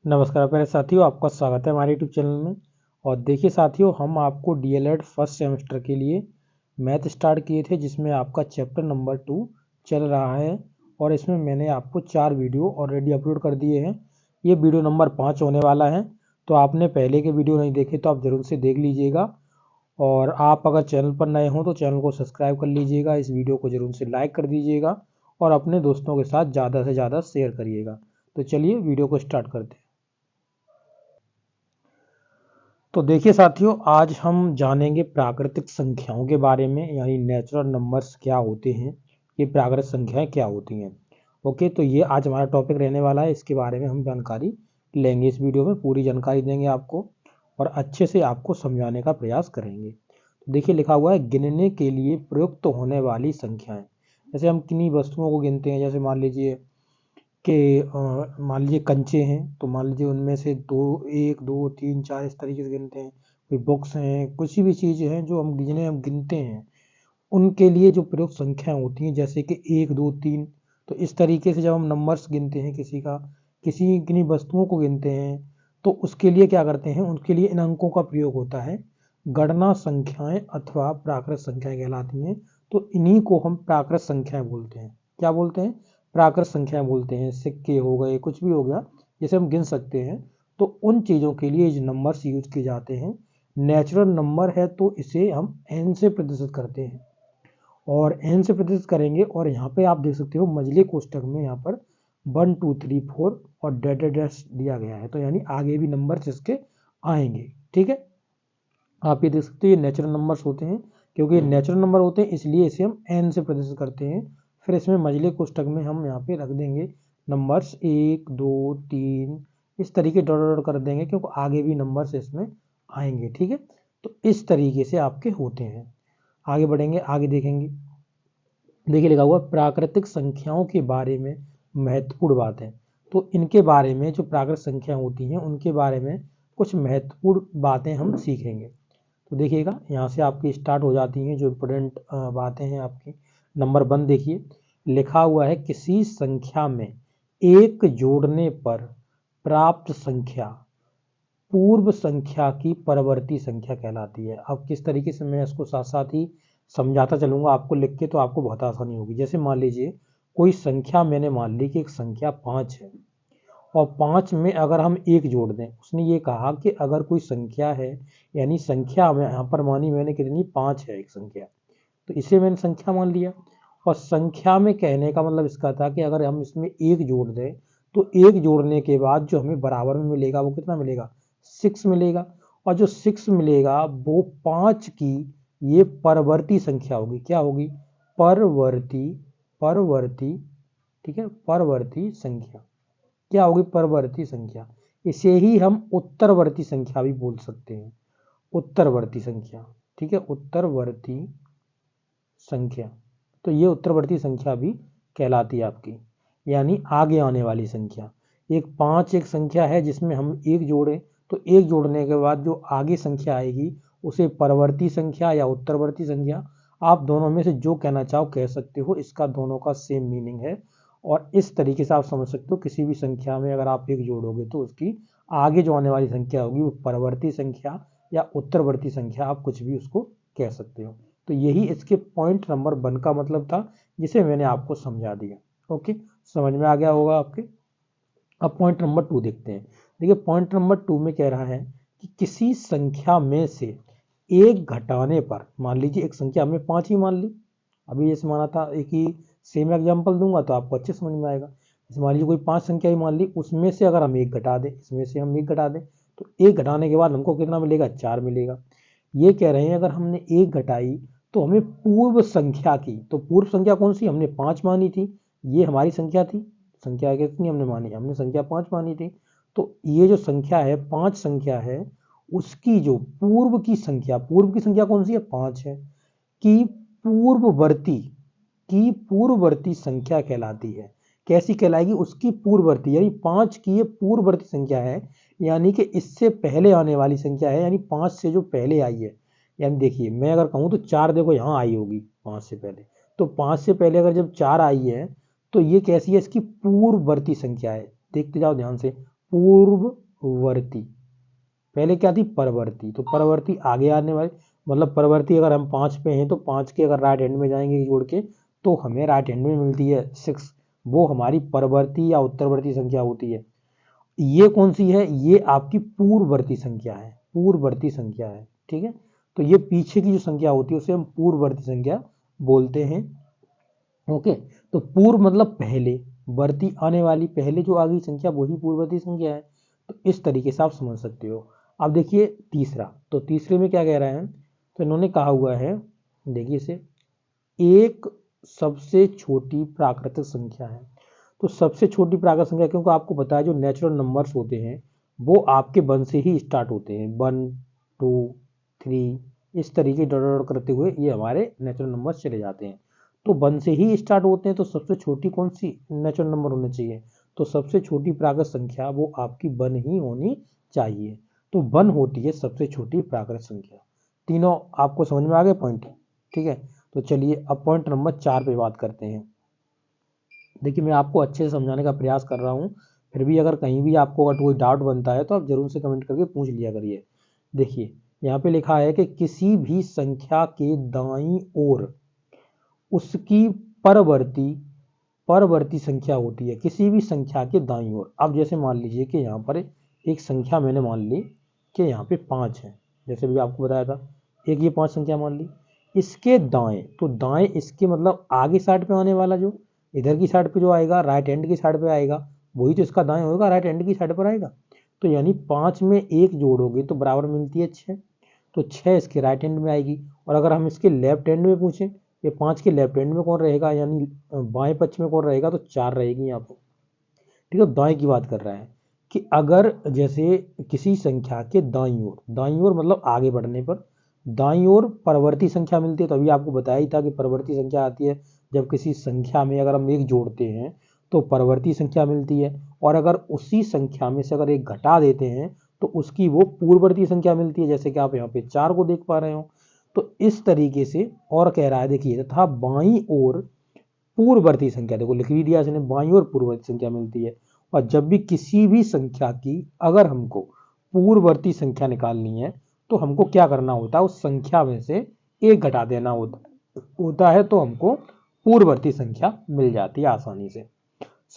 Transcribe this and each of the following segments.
नमस्कार प्यारे साथियों, आपका स्वागत है हमारे यूट्यूब चैनल में। और देखिए साथियों, हम आपको डीएलएड फर्स्ट सेमेस्टर के लिए मैथ स्टार्ट किए थे, जिसमें आपका चैप्टर नंबर 2 चल रहा है। और इसमें मैंने आपको 4 वीडियो ऑलरेडी अपलोड कर दिए हैं। ये वीडियो नंबर 5 होने वाला है। तो आपने पहले के वीडियो नहीं देखे तो आप ज़रूर से देख लीजिएगा। और आप अगर चैनल पर नए हों तो चैनल को सब्सक्राइब कर लीजिएगा, इस वीडियो को ज़रूर से लाइक कर दीजिएगा और अपने दोस्तों के साथ ज़्यादा से ज़्यादा शेयर करिएगा। तो चलिए वीडियो को स्टार्ट करते हैं। तो देखिए साथियों, आज हम जानेंगे प्राकृतिक संख्याओं के बारे में, यानी नेचुरल नंबर्स क्या होते हैं, ये प्राकृतिक संख्याएं क्या होती हैं। ओके, तो ये आज हमारा टॉपिक रहने वाला है। इसके बारे में हम जानकारी लेंगे, इस वीडियो में पूरी जानकारी देंगे आपको और अच्छे से आपको समझाने का प्रयास करेंगे। तो देखिए लिखा हुआ है, गिनने के लिए प्रयुक्त होने वाली संख्याएं। जैसे हम किन्हीं वस्तुओं को गिनते हैं, जैसे मान लीजिए कि मान लीजिए कंचे हैं, तो मान लीजिए उनमें से दो, 1 2 3 4 इस तरीके से गिनते हैं। कोई बुक्स हैं, कुछ भी चीज़ें हैं जो जिन्हें हम गिनते हैं, उनके लिए जो प्रयुक्त संख्याएं होती हैं, जैसे कि 1 2 3। तो इस तरीके से जब हम नंबर्स गिनते हैं, किसी किन्हीं वस्तुओं को गिनते हैं, तो उसके लिए क्या करते हैं, उनके लिए इन अंकों का प्रयोग होता है। गणना संख्याएं अथवा प्राकृत संख्याएं कहलाती हैं। तो इन्हीं को हम प्राकृत संख्याएं बोलते हैं। क्या बोलते हैं? प्राकृत संख्याएं बोलते हैं। सिक्के हो गए, कुछ भी हो गया, जैसे हम गिन सकते हैं। तो उन चीज़ों के लिए जो नंबर्स यूज किए जाते हैं, नेचुरल नंबर है तो इसे हम n से प्रदर्शित करते हैं। और n से प्रदर्शित करेंगे, और यहाँ पे आप देख सकते हो मझले कोष्ठक में यहाँ पर 1 2 3 4 और डैश डैश दिया गया है। तो यानी आगे भी नंबर इसके आएंगे। ठीक है, आप ये देख सकते हो, ये नेचुरल नंबर्स होते हैं। क्योंकि नेचुरल नंबर होते हैं इसलिए इसे हम n से प्रदर्शित करते हैं। फिर इसमें मझले कोष्ठक में हम यहाँ पे रख देंगे नंबर्स 1 2 3, इस तरीके डॉट डॉट कर देंगे, क्योंकि आगे भी नंबर्स इसमें आएंगे। ठीक है, तो इस तरीके से आपके होते हैं। आगे बढ़ेंगे, आगे देखेंगे। देखिए लिखा हुआ, प्राकृतिक संख्याओं के बारे में महत्वपूर्ण बात है। तो इनके बारे में, जो प्राकृतिक संख्या होती हैं उनके बारे में कुछ महत्वपूर्ण बातें हम सीखेंगे। तो देखिएगा, यहाँ से आपकी स्टार्ट हो जाती हैं जो इम्पोर्टेंट बातें हैं आपकी। नंबर 1 देखिए, लिखा हुआ है, किसी संख्या में एक जोड़ने पर प्राप्त संख्या पूर्व संख्या की परवर्ती संख्या कहलाती है। अब किस तरीके से, मैं इसको साथ साथ ही समझाता चलूंगा आपको लिख के, तो आपको बहुत आसानी होगी। जैसे मान लीजिए कोई संख्या, मैंने मान ली कि एक संख्या 5 है, और 5 में अगर हम 1 जोड़ दें, उसने ये कहा कि अगर कोई संख्या है, यानी संख्या में यहाँ पर मानी मैंने कितनी, 5 है एक संख्या, तो इसे मैंने संख्या मान लिया। और संख्या में कहने का मतलब इसका था कि अगर हम इसमें 1 जोड़ दें, तो 1 जोड़ने के बाद जो हमें बराबर में मिलेगा वो कितना मिलेगा, 6 मिलेगा। और जो 6 मिलेगा वो 5 की ये परवर्ती संख्या होगी। क्या होगी? परवर्ती, परवर्ती। ठीक है, परवर्ती संख्या क्या होगी? परवर्ती संख्या। इसे ही हम उत्तरवर्ती संख्या भी बोल सकते हैं, उत्तरवर्ती संख्या। ठीक है, उत्तरवर्ती संख्या। तो ये उत्तरवर्ती संख्या भी कहलाती है आपकी, यानी आगे आने वाली संख्या। एक 5 एक संख्या है जिसमें हम 1 जोड़ें, तो 1 जोड़ने के बाद जो आगे संख्या आएगी उसे परवर्ती संख्या या उत्तरवर्ती संख्या, आप दोनों में से जो कहना चाहो कह सकते हो। इसका दोनों का सेम मीनिंग है। और इस तरीके से आप समझ सकते हो, किसी भी संख्या में अगर आप 1 जोड़ोगे तो उसकी आगे जो आने वाली संख्या होगी वो परवर्ती संख्या या उत्तरवर्ती संख्या, आप कुछ भी उसको कह सकते हो। तो यही इसके पॉइंट नंबर 1 का मतलब था, जिसे मैंने आपको समझा दिया। ओके, समझ में आ गया होगा आपके। अब पॉइंट नंबर 2 देखते हैं। देखिए पॉइंट नंबर 2 में कह रहा है कि किसी संख्या में से एक घटाने पर, मान लीजिए एक संख्या हमने 5 ही मान ली, अभी जैसे माना था, एक ही सेम एग्जाम्पल दूंगा तो आपको अच्छे समझ में आएगा। जैसे मान लीजिए कोई 5 संख्या ही मान ली, उसमें से अगर हम 1 घटा दें, इसमें से हम 1 घटा दें, तो 1 घटाने के बाद हमको कितना मिलेगा, 4 मिलेगा। ये कह रहे हैं अगर हमने 1 घटाई तो हमें पूर्व संख्या की, तो पूर्व संख्या कौन सी, हमने 5 मानी थी, ये हमारी संख्या थी। संख्या कितनी हमने मानी, हमने संख्या 5 मानी थी। तो ये जो संख्या है, 5 संख्या है, उसकी जो पूर्व की संख्या, पूर्व की संख्या कौन सी है, 5 है, की पूर्ववर्ती, की पूर्ववर्ती संख्या कहलाती है। कैसी कहलाएगी? उसकी पूर्ववर्ती, यानी 5 की ये पूर्ववर्ती संख्या है, यानी कि इससे पहले आने वाली संख्या है, यानी 5 से जो पहले आई है। यानी देखिए, मैं अगर कहूँ तो 4 देखो यहाँ आई होगी 5 से पहले, तो 5 से पहले अगर जब 4 आई है तो ये कैसी है, इसकी पूर्ववर्ती संख्या है। देखते जाओ ध्यान से, पूर्ववर्ती, पहले क्या थी परवर्ती, तो परवर्ती आगे आने वाली, मतलब परवर्ती अगर हम 5 पे हैं तो 5 के अगर राइट हैंड में जाएंगे जोड़ के तो हमें राइट हैंड में मिलती है 6, वो हमारी परवर्ती या उत्तरवर्ती संख्या होती है। ये कौन सी है, ये आपकी पूर्ववर्ती संख्या है, पूर्ववर्ती संख्या है, ठीक है। तो ये पीछे की जो संख्या होती है उसे हम पूर्ववर्ती संख्या बोलते हैं। ओके, तो पूर्व मतलब पहले, वर्ती आने वाली, पहले जो आ गई संख्या वही पूर्ववर्ती संख्या है। तो इस तरीके से आप समझ सकते हो। अब देखिए तीसरा, तो तीसरे में क्या कह रहे हैं, तो इन्होंने कहा हुआ है, देखिए इसे, एक सबसे छोटी प्राकृतिक संख्या है। तो सबसे छोटी प्राकृतिक संख्या, क्योंकि आपको पता है जो नेचुरल नंबर्स होते हैं वो आपके 1 से ही स्टार्ट होते हैं, 1 2 3 इस तरीके डॉट डॉट करते हुए ये हमारे नेचुरल नंबर्स चले जाते हैं। तो 1 से ही स्टार्ट होते हैं, तो सबसे छोटी कौन सी नेचुरल नंबर होनी चाहिए, तो सबसे छोटी प्राकृतिक संख्या वो आपकी 1 ही होनी चाहिए। तो 1 होती है सबसे छोटी प्राकृतिक संख्या। तीनों आपको समझ में आ गए पॉइंट, ठीक है। तो चलिए अब पॉइंट नंबर 4 पे बात करते हैं। देखिए मैं आपको अच्छे से समझाने का प्रयास कर रहा हूँ, फिर भी अगर कहीं भी आपको अगर कोई डाउट बनता है तो आप जरूर से कमेंट करके पूछ लिया करिए। देखिए यहाँ पे लिखा है कि किसी भी संख्या के दाईं ओर उसकी परवर्ती परवर्ती संख्या होती है, किसी भी संख्या के दाईं ओर। अब जैसे मान लीजिए कि यहाँ पर एक संख्या मैंने मान ली कि यहाँ पे 5 है, जैसे भी आपको बताया था, एक ये 5 संख्या मान ली, इसके दाएं, तो दाएं इसके मतलब आगे साइड पे आने वाला, जो इधर की साइड पे जो आएगा, राइट हैंड की साइड पे आएगा, वही तो इसका दाएं होगा, राइट हैंड की साइड पर आएगा। तो यानी 5 में 1 जोड़ोगे तो बराबर मिलती है 6, तो 6 इसके राइट हैंड में आएगी। और अगर हम इसके लेफ्ट हैंड में पूछें, ये 5 के लेफ्ट हैंड में कौन रहेगा, यानी बाएं पक्ष में कौन रहेगा, तो 4 रहेगी यहाँ पर, ठीक है। दाएं की बात कर रहा है कि अगर जैसे किसी संख्या के दाईं ओर मतलब आगे बढ़ने पर दाईं ओर परवर्ती संख्या मिलती है, तो अभी आपको बताया ही था कि परवर्ती संख्या आती है जब किसी संख्या में अगर हम एक जोड़ते हैं तो परवर्ती संख्या मिलती है, और अगर उसी संख्या में से अगर एक घटा देते हैं तो उसकी वो पूर्ववर्ती संख्या मिलती है, जैसे कि आप यहाँ पे 4 को देख पा रहे हो। तो इस तरीके से, और कह रहा है देखिए, तथा बाईं ओर पूर्ववर्ती संख्या, देखो लिख भी दिया इसने, बाईं ओर पूर्ववर्ती संख्या मिलती है। और जब भी किसी भी संख्या की अगर हमको पूर्ववर्ती संख्या निकालनी है तो हमको क्या करना होता है, उस संख्या में से एक घटा देना होता है, तो हमको पूर्ववर्ती संख्या मिल जाती है आसानी से।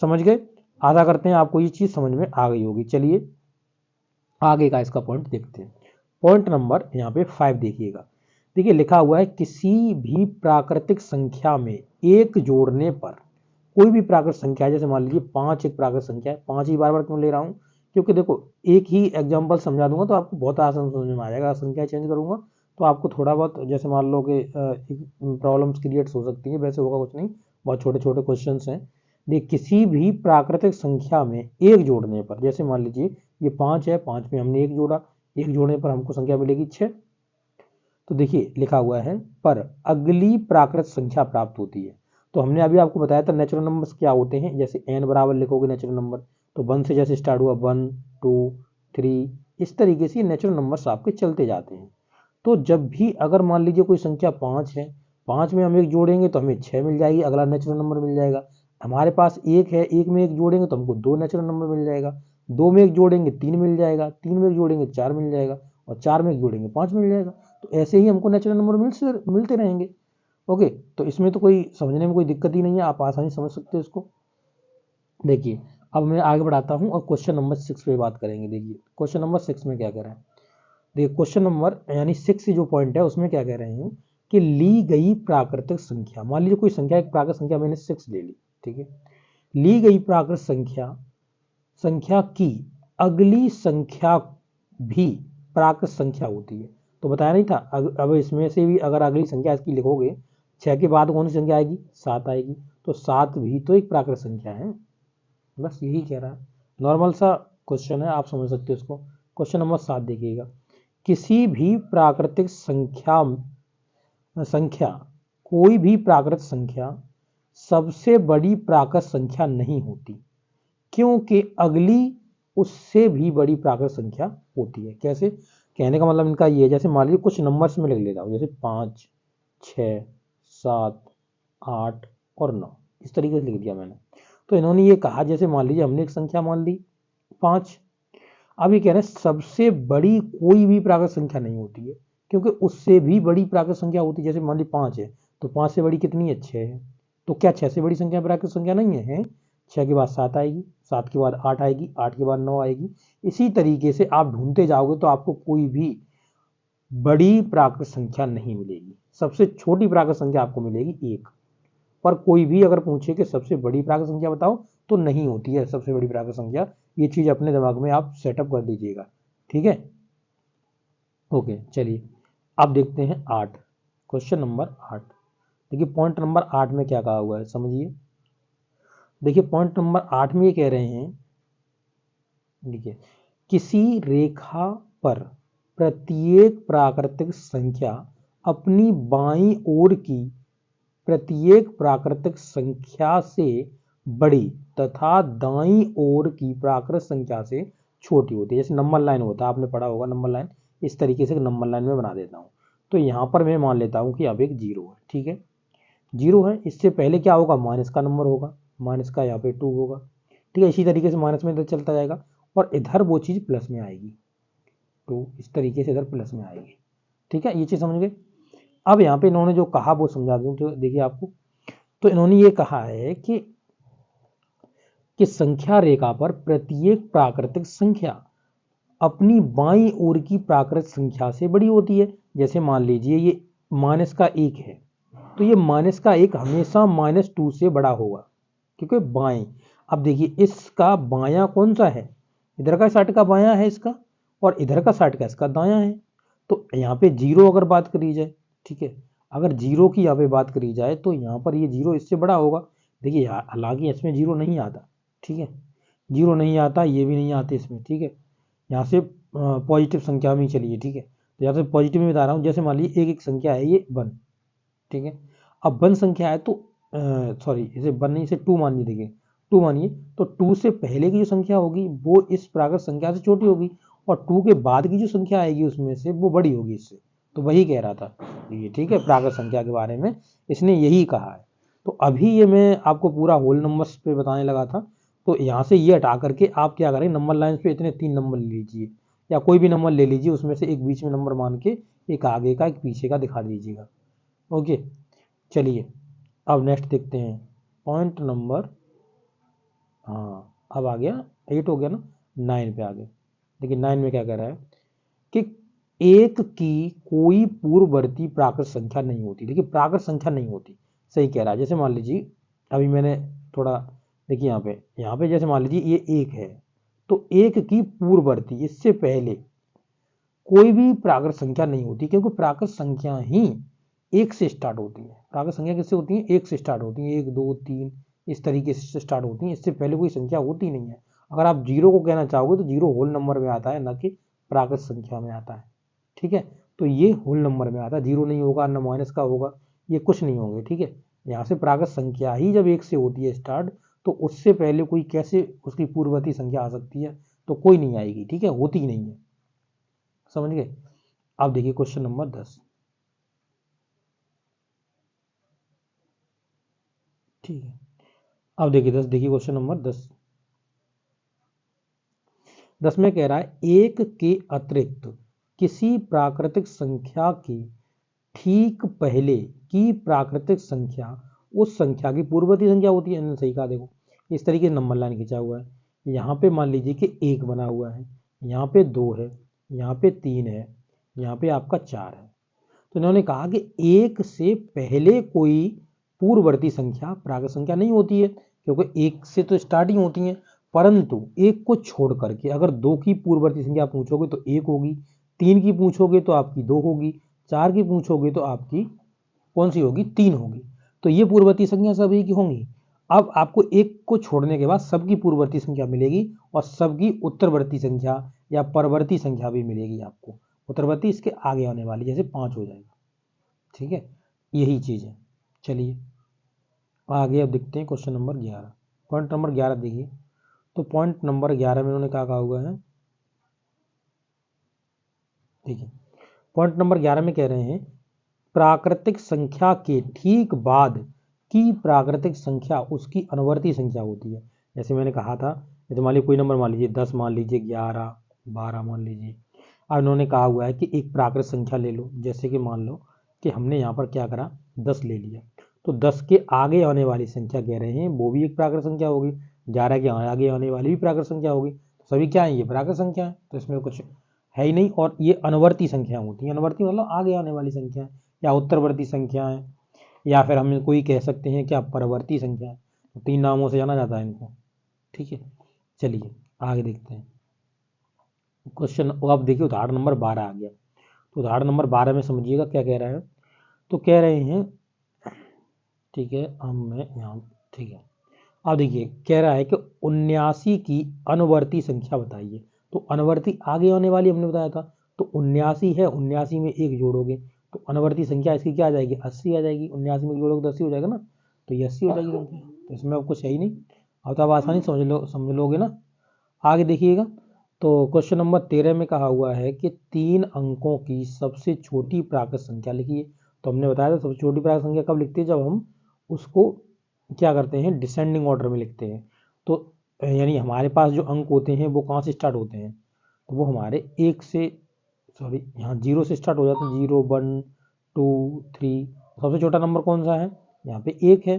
समझ गए, आशा करते हैं आपको ये चीज समझ में आ गई होगी। चलिए आगे का इसका पॉइंट देखते हैं। पॉइंट नंबर यहाँ पे 5 देखिएगा। देखिए लिखा हुआ है, किसी भी प्राकृतिक संख्या में एक जोड़ने पर, कोई भी प्राकृतिक संख्या, जैसे मान लीजिए 5 एक प्राकृतिक संख्या है, 5 ही बार बार क्यों ले रहा हूँ, क्योंकि देखो एक ही एग्जाम्पल समझा दूंगा तो आपको बहुत आसान समझ में आ जाएगा। संख्या चेंज करूंगा तो आपको थोड़ा बहुत, जैसे मान लो कि प्रॉब्लम्स क्रिएट हो सकती है, वैसे होगा कुछ नहीं, बहुत छोटे छोटे क्वेश्चन हैं। देखिए किसी भी प्राकृतिक संख्या में एक जोड़ने पर, जैसे मान लीजिए ये 5 है, 5 में हमने एक जोड़ा, एक जोड़ने पर हमको संख्या मिलेगी 6। तो देखिए लिखा हुआ है, पर अगली प्राकृतिक संख्या प्राप्त होती है। तो हमने अभी आपको बताया था नेचुरल नंबर्स क्या होते हैं, जैसे n बराबर लिखोगे नेचुरल नंबर, तो 1 से जैसे स्टार्ट हुआ 1 2 3, इस तरीके से नेचुरल नंबर्स आपके चलते जाते हैं। तो जब भी अगर मान लीजिए कोई संख्या 5 है, 5 में हम एक जोड़ेंगे तो हमें 6 मिल जाएगी, अगला नेचुरल नंबर मिल जाएगा। हमारे पास एक है, एक में एक जोड़ेंगे तो हमको 2 नेचुरल नंबर मिल जाएगा, 2 में एक जोड़ेंगे 3 मिल जाएगा, 3 में एक जोड़ेंगे 4 मिल जाएगा, और 4 में एक जोड़ेंगे 5 मिल जाएगा। तो ऐसे ही हमको नेचुरल नंबर मिलते रहेंगे। ओके, तो इसमें तो कोई समझने में कोई दिक्कत ही नहीं है, आप आसानी समझ सकते हो इसको। देखिए अब मैं आगे बढ़ाता हूँ और क्वेश्चन नंबर 6 पे बात करेंगे। देखिए क्वेश्चन नंबर 6 में क्या कह रहे हैं, देखिए क्वेश्चन नंबर यानी 6 जो पॉइंट है उसमें क्या कह रहे हैं कि ली गई प्राकृतिक संख्या, मान लीजिए कोई संख्या, एक प्राकृतिक संख्या मैंने 6 ले ली, ठीक है। ली गई प्राकृतिक संख्या की अगली संख्या भी प्राकृतिक संख्या होती है। तो बताया नहीं था, अब इसमें से भी अगर अगली संख्या इसकी लिखोगे, 6 के बाद कौन सी संख्या आएगी, 7 आएगी, तो 7 भी तो एक प्राकृतिक संख्या है। बस यही कह रहा है, नॉर्मल सा क्वेश्चन है, आप समझ सकते हो इसको। क्वेश्चन नंबर 7 देखिएगा, किसी भी प्राकृतिक संख्या कोई भी प्राकृतिक संख्या सबसे बड़ी प्राकृतिक संख्या नहीं होती, क्योंकि अगली उससे भी बड़ी प्राकृतिक संख्या होती है। कैसे, कहने का मतलब इनका ये है, जैसे मान लीजिए कुछ नंबर्स में लिख लेता हूँ, जैसे 5 6 7 8 और 9, इस तरीके से लिख दिया मैंने। तो इन्होंने ये कहा, जैसे मान लीजिए हमने एक संख्या मान ली 5, अब ये कह रहे हैं सबसे बड़ी कोई भी प्राकृत संख्या नहीं होती है, क्योंकि उससे भी बड़ी प्राकृत संख्या होती है। जैसे मान ली 5 है, तो 5 से बड़ी कितनी है? 6 है। तो क्या 6 से बड़ी संख्या प्राकृत संख्या नहीं है? 6 के बाद 7 आएगी, 7 के बाद 8 आएगी, 8 के बाद 9 आएगी। इसी तरीके से आप ढूंढते जाओगे तो आपको कोई भी बड़ी प्राकृत संख्या नहीं मिलेगी। सबसे छोटी प्राकृत संख्या आपको मिलेगी 1। पर कोई भी अगर पूछे कि सबसे बड़ी प्राकृत संख्या बताओ, तो नहीं होती है सबसे बड़ी प्राकृत संख्या। ये चीज अपने दिमाग में आप सेटअप कर दीजिएगा, ठीक है। ओके, चलिए अब देखते हैं 8, क्वेश्चन नंबर 8। देखिए पॉइंट नंबर 8 में क्या कहा हुआ है, समझिए। देखिए पॉइंट नंबर 8 में ये कह रहे हैं, देखिए किसी रेखा पर प्रत्येक प्राकृतिक संख्या अपनी बाईं ओर की प्रत्येक प्राकृतिक संख्या से बड़ी तथा दाईं ओर की प्राकृत संख्या से छोटी होती है। जैसे नंबर लाइन होता है, आपने पढ़ा होगा नंबर लाइन, इस तरीके से नंबर लाइन में बना देता हूँ। तो यहाँ पर मैं मान लेता हूँ कि अब एक 0 है, ठीक है। 0 है, इससे पहले क्या होगा? माइनस का नंबर होगा, माइनस का यहाँ पे 2 होगा, ठीक है। इसी तरीके से माइनस में इधर चलता जाएगा और इधर वो चीज़ प्लस में आएगी, 2 इस तरीके से इधर प्लस में आएगी, ठीक है। ये चीज़ समझ गए। अब यहाँ पे इन्होंने जो कहा वो समझा दूँ तो देखिए आपको। तो इन्होंने ये कहा है कि संख्या रेखा पर प्रत्येक प्राकृतिक संख्या अपनी बाईं ओर की प्राकृतिक संख्या से बड़ी होती है। जैसे मान लीजिए ये माइनस का 1 है, तो ये माइनस का 1 हमेशा -2 से बड़ा होगा, क्योंकि बाएं। अब देखिए इसका बायां कौन सा है? इधर का साइड का बायां है इसका, और इधर का साइड का इसका दायां है। तो यहाँ पे 0 अगर बात करी जाए, ठीक है, अगर 0 की यहाँ पे बात करी जाए तो यहाँ पर ये 0 इससे बड़ा होगा। देखिए हालांकि इसमें 0 नहीं आता, ठीक है, 0 नहीं आता, ये भी नहीं आते इसमें, ठीक है। यहाँ से पॉजिटिव संख्या में चलिए, ठीक है। तो यहाँ से पॉजिटिव में बता रहा हूँ। जैसे मान लीजिए एक संख्या है ये 1, ठीक है। अब 1 संख्या है तो सॉरी इसे 1 नहीं, इसे 2 मानिए। देखिए 2 मानिए, तो 2 से पहले की जो संख्या होगी वो इस प्राकृत संख्या से छोटी होगी, और 2 के बाद की जो संख्या आएगी उसमें से वो बड़ी होगी इससे। तो वही कह रहा था ये, ठीक है, प्राकृत संख्या के बारे में इसने यही कहा है। तो अभी ये मैं आपको पूरा होल नंबर्स पे बताने लगा था। तो यहाँ से ये हटा करके आप क्या करें, नंबर लाइन पे इतने 3 नंबर ले लीजिए, या कोई भी नंबर ले लीजिए, उसमें से एक बीच में नंबर मान के एक आगे का एक पीछे का दिखा दीजिएगा। ओके, चलिए अब नेक्स्ट देखते हैं पॉइंट नंबर, हाँ अब आ गया 8 हो गया ना, 9 पे आ गए। देखिए 9 में क्या कह रहा है कि एक की कोई पूर्ववर्ती प्राकृत संख्या नहीं होती। देखिए प्राकृत संख्या नहीं होती, सही कह रहा है। जैसे मान लीजिए अभी मैंने थोड़ा, देखिए यहाँ पे जैसे मान लीजिए ये 1 है, तो 1 की पूर्ववर्ती, इससे पहले कोई भी प्राकृत संख्या नहीं होती, क्योंकि प्राकृत संख्या ही 1 से स्टार्ट होती है। प्राकृत संख्या किससे होती है? 1 से स्टार्ट होती है, 1 2 3 इस तरीके से स्टार्ट होती है। इससे पहले कोई संख्या होती नहीं है। अगर आप 0 को कहना चाहोगे तो 0 होल नंबर में आता है, ना कि प्राकृत संख्या में आता है, ठीक है। तो ये होल नंबर में आता है, 0 नहीं होगा, ना माइनस का होगा, ये कुछ नहीं होंगे, ठीक है। यहाँ से प्राकृत संख्या ही जब 1 से होती है स्टार्ट, तो उससे पहले कोई कैसे उसकी पूर्ववर्ती संख्या आ सकती है? तो कोई नहीं आएगी, ठीक है, होती ही नहीं है, समझ गए। अब देखिए क्वेश्चन नंबर 10, ठीक है। अब देखिए 10, देखिए क्वेश्चन नंबर 10। 10 में कह रहा है एक के अतिरिक्त किसी प्राकृतिक संख्या के ठीक पहले की प्राकृतिक संख्या उस संख्या की पूर्ववर्ती संख्या होती है। सही कहा। देखो इस तरीके से नंबर लाइन खींचा हुआ है। यहाँ पे मान लीजिए कि 1 बना हुआ है, यहाँ पे 2 है, यहाँ पे 3 है, यहाँ पे आपका 4 है। तो इन्होंने कहा कि 1 से पहले कोई पूर्ववर्ती संख्या प्राकृत संख्या नहीं होती है, क्योंकि 1 से तो स्टार्टिंग होती है। परंतु 1 को छोड़ करके अगर 2 की पूर्ववर्ती संख्या पूछोगे तो 1 होगी, 3 की पूछोगे तो आपकी 2 होगी, 4 की पूछोगे तो आपकी कौन सी होगी? 3 होगी। तो ये पूर्ववर्ती संख्या सभी की होंगी। अब आपको 1 को छोड़ने के बाद सबकी पूर्ववर्ती संख्या मिलेगी, और सबकी उत्तरवर्ती संख्या या परवर्ती संख्या भी मिलेगी आपको। उत्तरवर्ती इसके आगे आने वाली, जैसे 5 हो जाएगा, ठीक है, यही चीज़ है। चलिए आगे अब देखते हैं क्वेश्चन नंबर 11। पॉइंट नंबर 11 देखिए। तो पॉइंट नंबर 11 में उन्होंने क्या कहा हुआ है, देखिए पॉइंट नंबर 11 में कह रहे हैं प्राकृतिक संख्या के ठीक बाद की प्राकृतिक संख्या उसकी अनुवर्ती संख्या होती है। जैसे मैंने कहा था, जैसे मान लीजिए कोई नंबर मान लीजिए 10, मान लीजिए 11, 12 मान लीजिए। अब इन्होंने कहा हुआ है कि एक प्राकृत संख्या ले लो, जैसे कि मान लो कि हमने यहाँ पर क्या करा, 10 ले लिया, तो 10 के आगे आने वाली संख्या कह रहे हैं वो भी एक प्राकृत संख्या होगी, 11 के आगे आने वाली भी प्राकृत संख्या होगी, सभी क्या है, ये प्राकृत संख्या है, तो इसमें कुछ है ही नहीं। और ये अनुवर्ती संख्या होती है, अनुवर्ती मतलब आगे आने वाली संख्या है, या उत्तरवर्ती संख्या है, या फिर हम कोई कह सकते हैं क्या, परवर्ती संख्या है। तो 3 नामों से जाना जाता है इनको। ठीक है, चलिए आगे देखते हैं क्वेश्चन। अब देखिए उदाहरण नंबर 12 आ गया। तो उदाहरण नंबर 12 में समझिएगा क्या कह रहा है। तो कह रहे हैं, ठीक है, अब मैं यहाँ, ठीक है, अब देखिए कह रहा है कि 79 की अनुवर्ती संख्या बताइए। तो अनुवर्ती आगे आने वाली हमने बताया था, तो 79 है, 79 में एक जोड़ोगे तो अनुवर्ती संख्या इसकी क्या आ जाएगी, 80 आ जाएगी। 79 में जोड़ोगे तो 80 हो जाएगा ना, तो ये 80 हो जाएगी संख्या। तो इसमें अब कुछ है ही नहीं, अब तो आप आसानी समझ लोगे ना। आगे देखिएगा, तो क्वेश्चन नंबर 13 में कहा हुआ है कि 3 अंकों की सबसे छोटी प्राकृत संख्या लिखिए। तो हमने बताया था सबसे छोटी प्राकृत संख्या कब लिखते हैं, जब हम उसको क्या करते हैं, डिसेंडिंग ऑर्डर में लिखते हैं। तो यानी हमारे पास जो अंक होते हैं वो कहाँ से स्टार्ट होते हैं, तो वो हमारे एक से, सॉरी यहाँ 0 से स्टार्ट हो जाते हैं, 0 1 2 3। सबसे छोटा नंबर कौन सा है, यहाँ पे 1 है।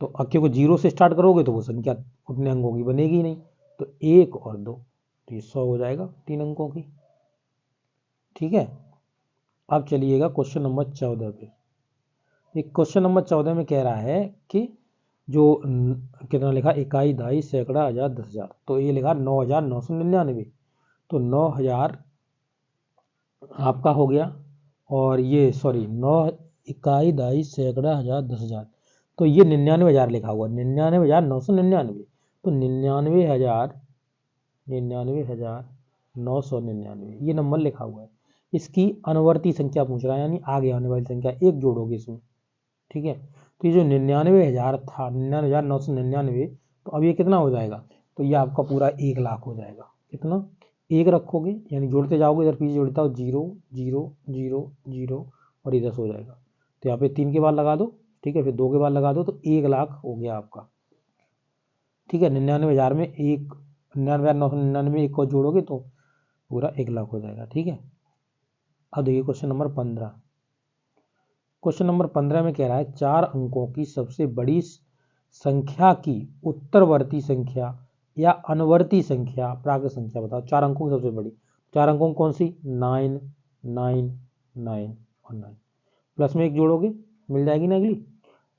तो अब क्योंकि 0 से स्टार्ट करोगे तो वो संख्या उतने अंकों की बनेगी ही नहीं, तो 1 और 2, तो ये 100 हो जाएगा 3 अंकों की। ठीक है, अब चलिएगा क्वेश्चन नंबर 14 पे। एक क्वेश्चन नंबर 14 में कह रहा है कि जो कितना लिखा, इकाई, दहाई, सैकड़ा, हजार, 10,000। तो ये लिखा 9,999। तो 9,000 आपका हो गया, और ये सॉरी 9 इकाई, दहाई, सैकड़ा, हजार, 10,000। तो ये 99,000 लिखा हुआ, 99,999। तो 99,999 ये नंबर लिखा हुआ है। इसकी अनुवर्ती संख्या पूछ रहा है, यानी आगे आने वाली संख्या, एक जोड़ोगे इसमें। ठीक है, तो ये जो 99,000 था, 99,999, तो अब ये कितना हो जाएगा, तो ये आपका पूरा 1,00,000 हो जाएगा। कितना, एक रखोगे यानी जोड़ते जाओगे, इधर पीछे जोड़ता हो, 0 0 0 0 और ये 10 हो जाएगा। तो यहाँ पे 3 के बाद लगा दो, ठीक है, फिर 2 के बाद लगा दो, तो 1,00,000 हो गया आपका। ठीक है, 99,000 में एक, 99,999 में एक और जोड़ोगे तो पूरा 1,00,000 हो जाएगा। ठीक है, अब देखिए क्वेश्चन नंबर 15। क्वेश्चन नंबर 15 में कह रहा है 4 अंकों की सबसे बड़ी संख्या की उत्तरवर्ती संख्या या अनुवर्ती संख्या प्राकृत संख्या बताओ। 4 अंकों की सबसे बड़ी, 4 अंकों की कौन सी, 9 9 9 और 9, प्लस में एक जोड़ोगे मिल जाएगी ना अगली,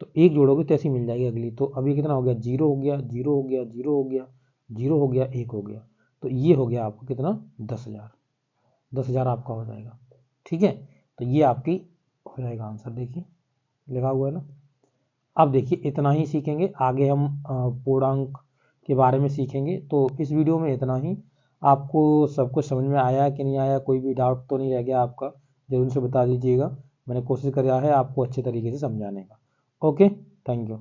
तो एक जोड़ोगे तो ऐसी मिल जाएगी अगली। तो अभी कितना हो गया, 0 हो गया, 0 हो गया, 0 हो गया, 0 हो गया, 1 हो गया। तो ये हो गया आपका कितना, 10,000। 10,000 आपका हो जाएगा। ठीक है, तो ये आपकी हो जाएगा आंसर, देखिए लिखा हुआ है ना। अब देखिए इतना ही सीखेंगे, आगे हम पूर्णांक के बारे में सीखेंगे। तो इस वीडियो में इतना ही। आपको सब कुछ समझ में आया कि नहीं आया, कोई भी डाउट तो नहीं रह गया आपका, जरूर से बता दीजिएगा। मैंने कोशिश करा है आपको अच्छे तरीके से समझाने का। Okay, thank you.